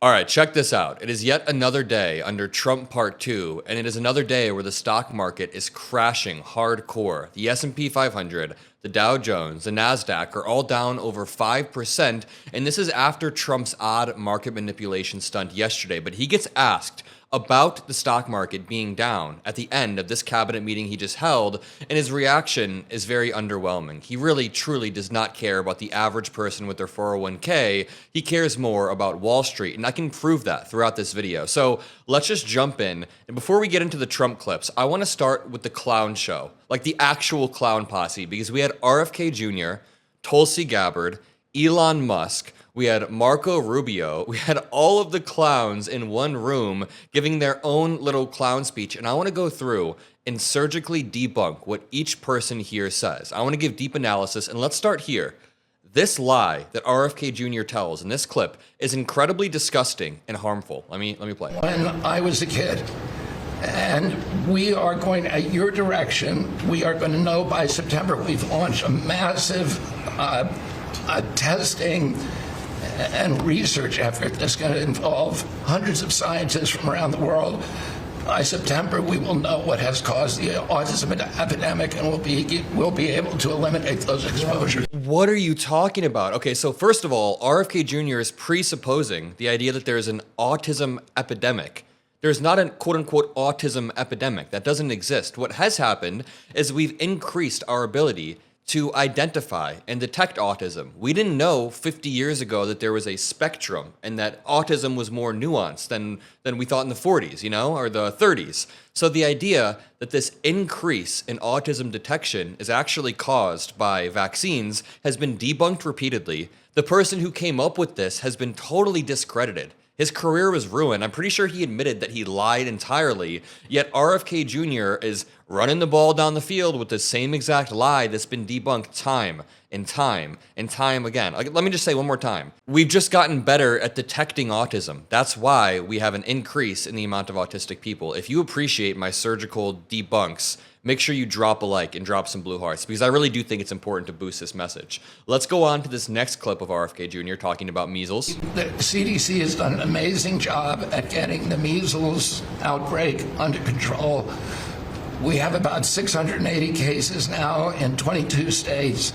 All right, check this out. It is yet another day under Trump Part 2, and it is another day where the stock market is crashing hardcore. The S&P 500, the Dow Jones, the NASDAQ are all down over 5%, and this is after Trump's odd market manipulation stunt yesterday. But he gets asked about the stock market being down at the end of this cabinet meeting he just held, and his reaction is very underwhelming. He really, truly does not care about the average person with their 401k. He cares more about Wall Street, and I can prove that throughout this video. So let's just jump in. And before we get into the Trump clips, I want to start with the clown show, like the actual clown posse, because we had RFK Jr., Tulsi Gabbard, Elon Musk, we had Marco Rubio, we had all of the clowns in one room giving their own little clown speech, and I want to go through and surgically debunk what each person here says. I want to give deep analysis, and let's start here. This lie that RFK Jr. tells in this clip is incredibly disgusting and harmful. Let me play it. When I was a kid, and we are going, at your direction, we are going to know by September we've launched a massive testing and research effort that's going to involve hundreds of scientists from around the world. By September, we will know what has caused the autism epidemic, and we'll be able to eliminate those exposures. What are you talking about? Okay, so first of all, RFK Jr. is presupposing the idea that there's an autism epidemic. There's not a quote-unquote autism epidemic. That doesn't exist. What has happened is we've increased our ability to identify and detect autism. We didn't know 50 years ago that there was a spectrum and that autism was more nuanced than we thought in the 40s, or the 30s. So the idea that this increase in autism detection is actually caused by vaccines has been debunked repeatedly. The person who came up with this has been totally discredited. His career was ruined. I'm pretty sure he admitted that he lied entirely, yet RFK Jr. is running the ball down the field with the same exact lie that's been debunked time and time and time again. Let me just say one more time. We've just gotten better at detecting autism. That's why we have an increase in the amount of autistic people. If you appreciate my surgical debunks, make sure you drop a like and drop some blue hearts, because I really do think it's important to boost this message. Let's go on to this next clip of RFK Jr. talking about measles. The CDC has done an amazing job at getting the measles outbreak under control. We have about 680 cases now in 22 states,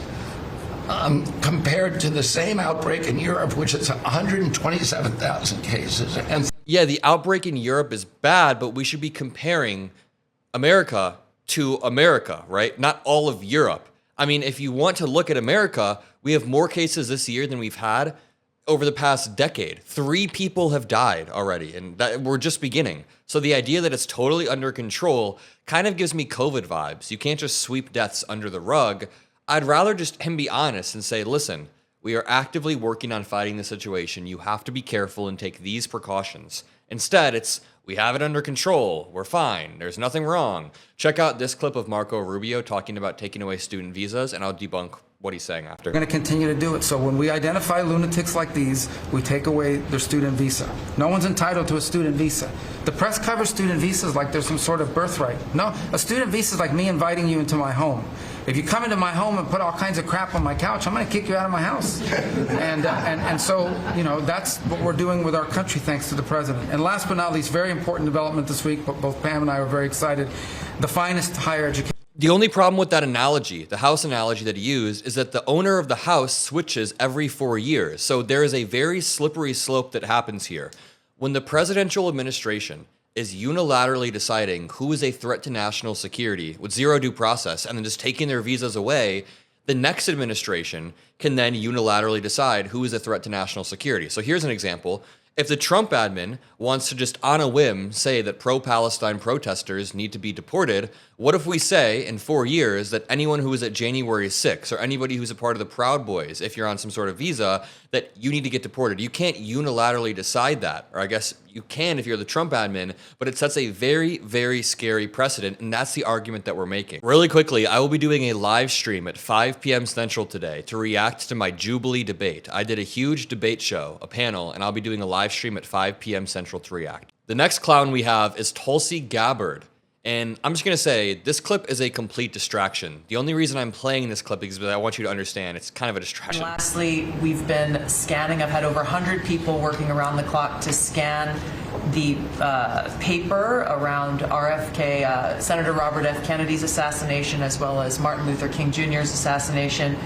compared to the same outbreak in Europe, which is 127,000 cases. And yeah, the outbreak in Europe is bad, but we should be comparing America to America, right? Not all of Europe. I mean, if you want to look at America, we have more cases this year than we've had over the past decade. 3 people have died already, and that we're just beginning. So the idea that it's totally under control kind of gives me COVID vibes. You can't just sweep deaths under the rug. I'd rather just him be honest and say, listen, we are actively working on fighting the situation. You have to be careful and take these precautions. Instead, it's, we have it under control. We're fine. There's nothing wrong. Check out this clip of Marco Rubio talking about taking away student visas, and I'll debunk what he's saying after. We're going to continue to do it. So when we identify lunatics like these, we take away their student visa. No one's entitled to a student visa. The press covers student visas like there's some sort of birthright. No, a student visa is like me inviting you into my home. If you come into my home and put all kinds of crap on my couch, I'm going to kick you out of my house. And so, that's what we're doing with our country, thanks to the president. And last but not least, very important development this week, but both Pam and I were very excited, the finest higher education. The only problem with that analogy, the house analogy that he used, is that the owner of the house switches every 4 years. So there is a very slippery slope that happens here. When the presidential administration is unilaterally deciding who is a threat to national security with zero due process and then just taking their visas away, the next administration can then unilaterally decide who is a threat to national security. So here's an example. If the Trump admin wants to just on a whim say that pro-Palestine protesters need to be deported, what if we say in 4 years that anyone who was at January 6th or anybody who's a part of the Proud Boys, if you're on some sort of visa, that you need to get deported? You can't unilaterally decide that, or I guess you can if you're the Trump admin, but it sets a very, very scary precedent, and that's the argument that we're making. Really quickly, I will be doing a live stream at 5 p.m. Central today to react to my Jubilee debate. I did a huge debate show, a panel, and I'll be doing a live stream at 5 p.m. Central to react. The next clown we have is Tulsi Gabbard. And I'm just going to say, this clip is a complete distraction. The only reason I'm playing this clip is because I want you to understand it's kind of a distraction. And lastly, we've been scanning. I've had over 100 people working around the clock to scan the paper around RFK, Senator Robert F. Kennedy's assassination, as well as Martin Luther King Jr.'s assassination.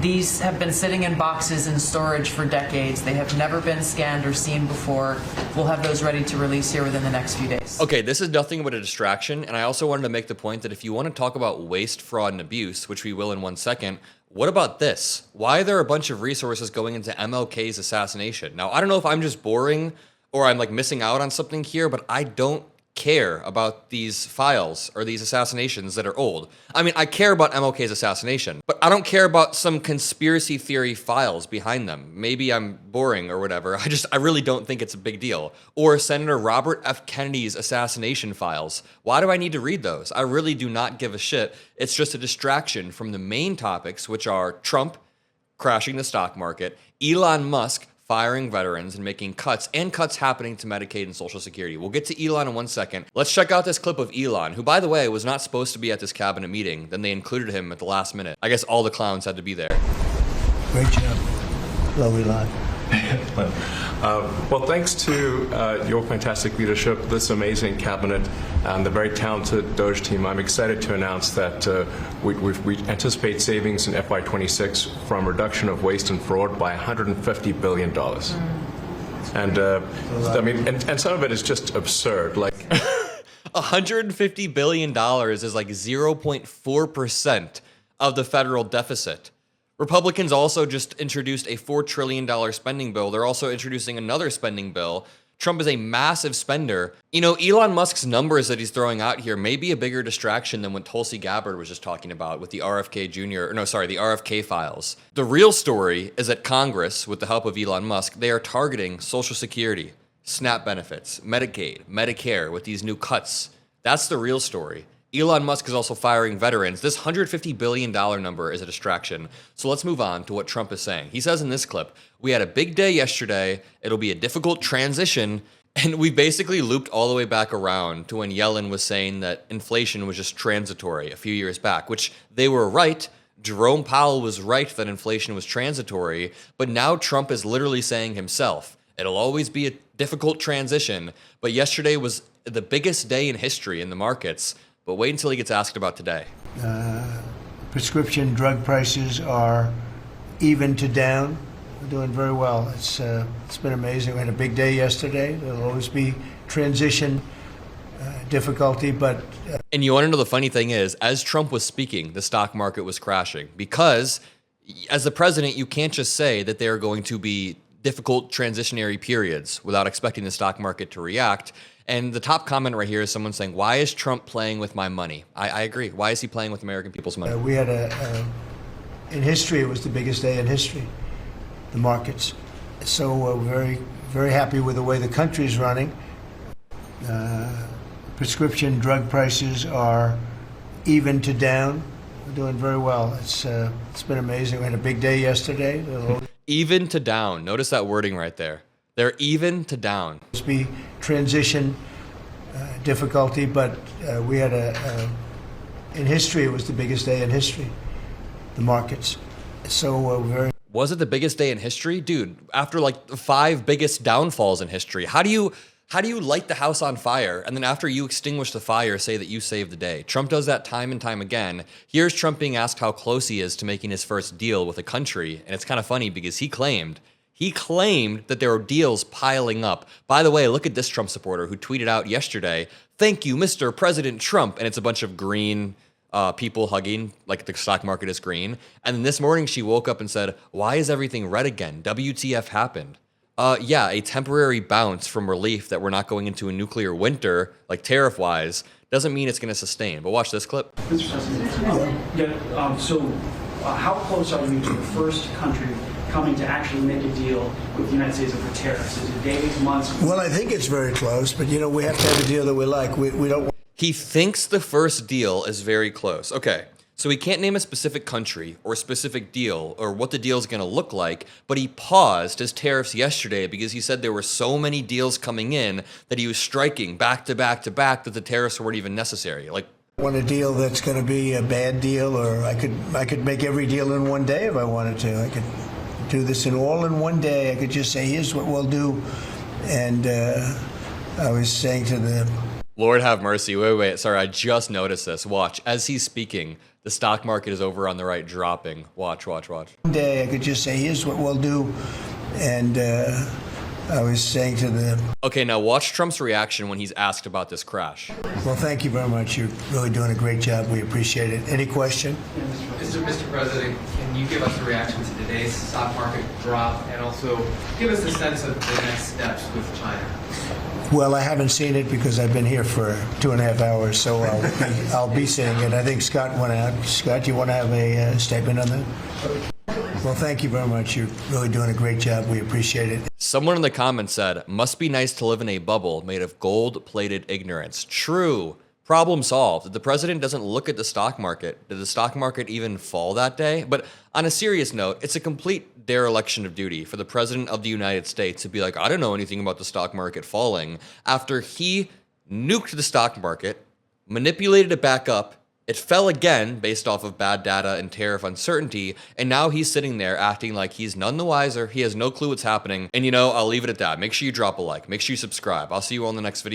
These have been sitting in boxes in storage for decades. They have never been scanned or seen before. We'll have those ready to release here within the next few days. Okay, this is nothing but a distraction, and I also wanted to make the point that if you want to talk about waste, fraud, and abuse, which we will in 1 second, what about this? Why are there a bunch of resources going into MLK's assassination? Now, I don't know if I'm just boring or I'm like missing out on something here, but I don't care about these files or these assassinations that are old. I mean, I care about MLK's assassination, but I don't care about some conspiracy theory files behind them. Maybe I'm boring or whatever. I really don't think it's a big deal. Or Senator Robert F. Kennedy's assassination files. Why do I need to read those? I really do not give a shit. It's just a distraction from the main topics, which are Trump crashing the stock market, Elon Musk firing veterans and making cuts happening to Medicaid and Social Security. We'll get to Elon in 1 second. Let's check out this clip of Elon, who, by the way, was not supposed to be at this cabinet meeting. Then they included him at the last minute. I guess all the clowns had to be there. Great job. Hello, Elon. Well, thanks to your fantastic leadership, this amazing cabinet, and the very talented Doge team, I'm excited to announce that we anticipate savings in FY26 from reduction of waste and fraud by $150 billion. And I mean, and some of it is just absurd. Like $150 billion is like 0.4% of the federal deficit. Republicans also just introduced a $4 trillion spending bill. They're also introducing another spending bill. Trump is a massive spender. You know, Elon Musk's numbers that he's throwing out here may be a bigger distraction than what Tulsi Gabbard was just talking about with the RFK Jr., the RFK files. The real story is that Congress, with the help of Elon Musk, they are targeting Social Security, SNAP benefits, Medicaid, Medicare with these new cuts. That's the real story. Elon Musk is also firing veterans. This $150 billion number is a distraction. So let's move on to what Trump is saying. He says in this clip, we had a big day yesterday. It'll be a difficult transition. And we basically looped all the way back around to when Yellen was saying that inflation was just transitory a few years back, which they were right. Jerome Powell was right that inflation was transitory. But now Trump is literally saying himself, it'll always be a difficult transition. But yesterday was the biggest day in history in the markets. But wait until he gets asked about today. Prescription drug prices are even to down. We're doing very well. It's been amazing. We had a big day yesterday. There'll always be transition difficulty, but... And you want to know the funny thing is, as Trump was speaking, the stock market was crashing. Because as the president, you can't just say that there are going to be difficult transitionary periods without expecting the stock market to react. And the top comment right here is someone saying, why is Trump playing with my money? I agree. Why is he playing with American people's money? We had in history, it was the biggest day in history, the markets. So we're very, very happy with the way the country is running. Prescription drug prices are even to down. We're doing very well. It's been amazing. We had a big day yesterday. Even to down. Notice that wording right there. They're even to down. It's be transition difficulty, but we had in history, it was the biggest day in history, the markets. So very. Was it the biggest day in history? Dude, after like the 5 biggest downfalls in history, how do you light the house on fire and then after you extinguish the fire, say that you saved the day? Trump does that time and time again. Here's Trump being asked how close he is to making his first deal with a country, and it's kind of funny because he claimed that there were deals piling up. By the way, look at this Trump supporter who tweeted out yesterday, "Thank you, Mr. President Trump," and it's a bunch of green people hugging, like the stock market is green. And then this morning she woke up and said, "Why is everything red again? WTF happened?" Yeah, a temporary bounce from relief that we're not going into a nuclear winter, like tariff-wise, doesn't mean it's going to sustain. But watch this clip. Mr. President, how close are you to the first country coming to actually make a deal with the United States over tariffs? Is it days, months? Well, I think it's very close, but you know, we have to have a deal that we like. We don't. He thinks the first deal is very close. Okay, So he can't name a specific country or a specific deal or what the deal is going to look like, but he paused his tariffs yesterday because he said there were so many deals coming in that he was striking back to back to back that the tariffs weren't even necessary. Like, Want a deal that's going to be a bad deal, or I could make every deal in one day if I wanted to. I could do this in one day. I could just say, here's what we'll do. And I was saying to the Lord have mercy. Wait. Sorry, I just noticed this. Watch. As he's speaking, the stock market is over on the right dropping. Watch. one day, I could just say, here's what we'll do. And I was saying to the Okay, now watch Trump's reaction when he's asked about this crash. well, thank you very much. You're really doing a great job. We appreciate it. Any question? Mr. President, can you give us a reaction to today's stock market drop and also give us a sense of the next steps with China? Well, I haven't seen it because I've been here for 2.5 hours, so I'll be seeing it. I think Scott went out. Scott, you want to have a statement on that? Well, thank you very much. You're really doing a great job. We appreciate it. Someone in the comments said, must be nice to live in a bubble made of gold-plated ignorance. True. Problem solved. If the president doesn't look at the stock market, did the stock market even fall that day? But on a serious note, it's a complete dereliction of duty for the president of the United States to be like, I don't know anything about the stock market falling, after he nuked the stock market, manipulated it back up, it fell again based off of bad data and tariff uncertainty, and now he's sitting there acting like he's none the wiser, he has no clue what's happening, and I'll leave it at that. Make sure you drop a like, make sure you subscribe. I'll see you on the next video.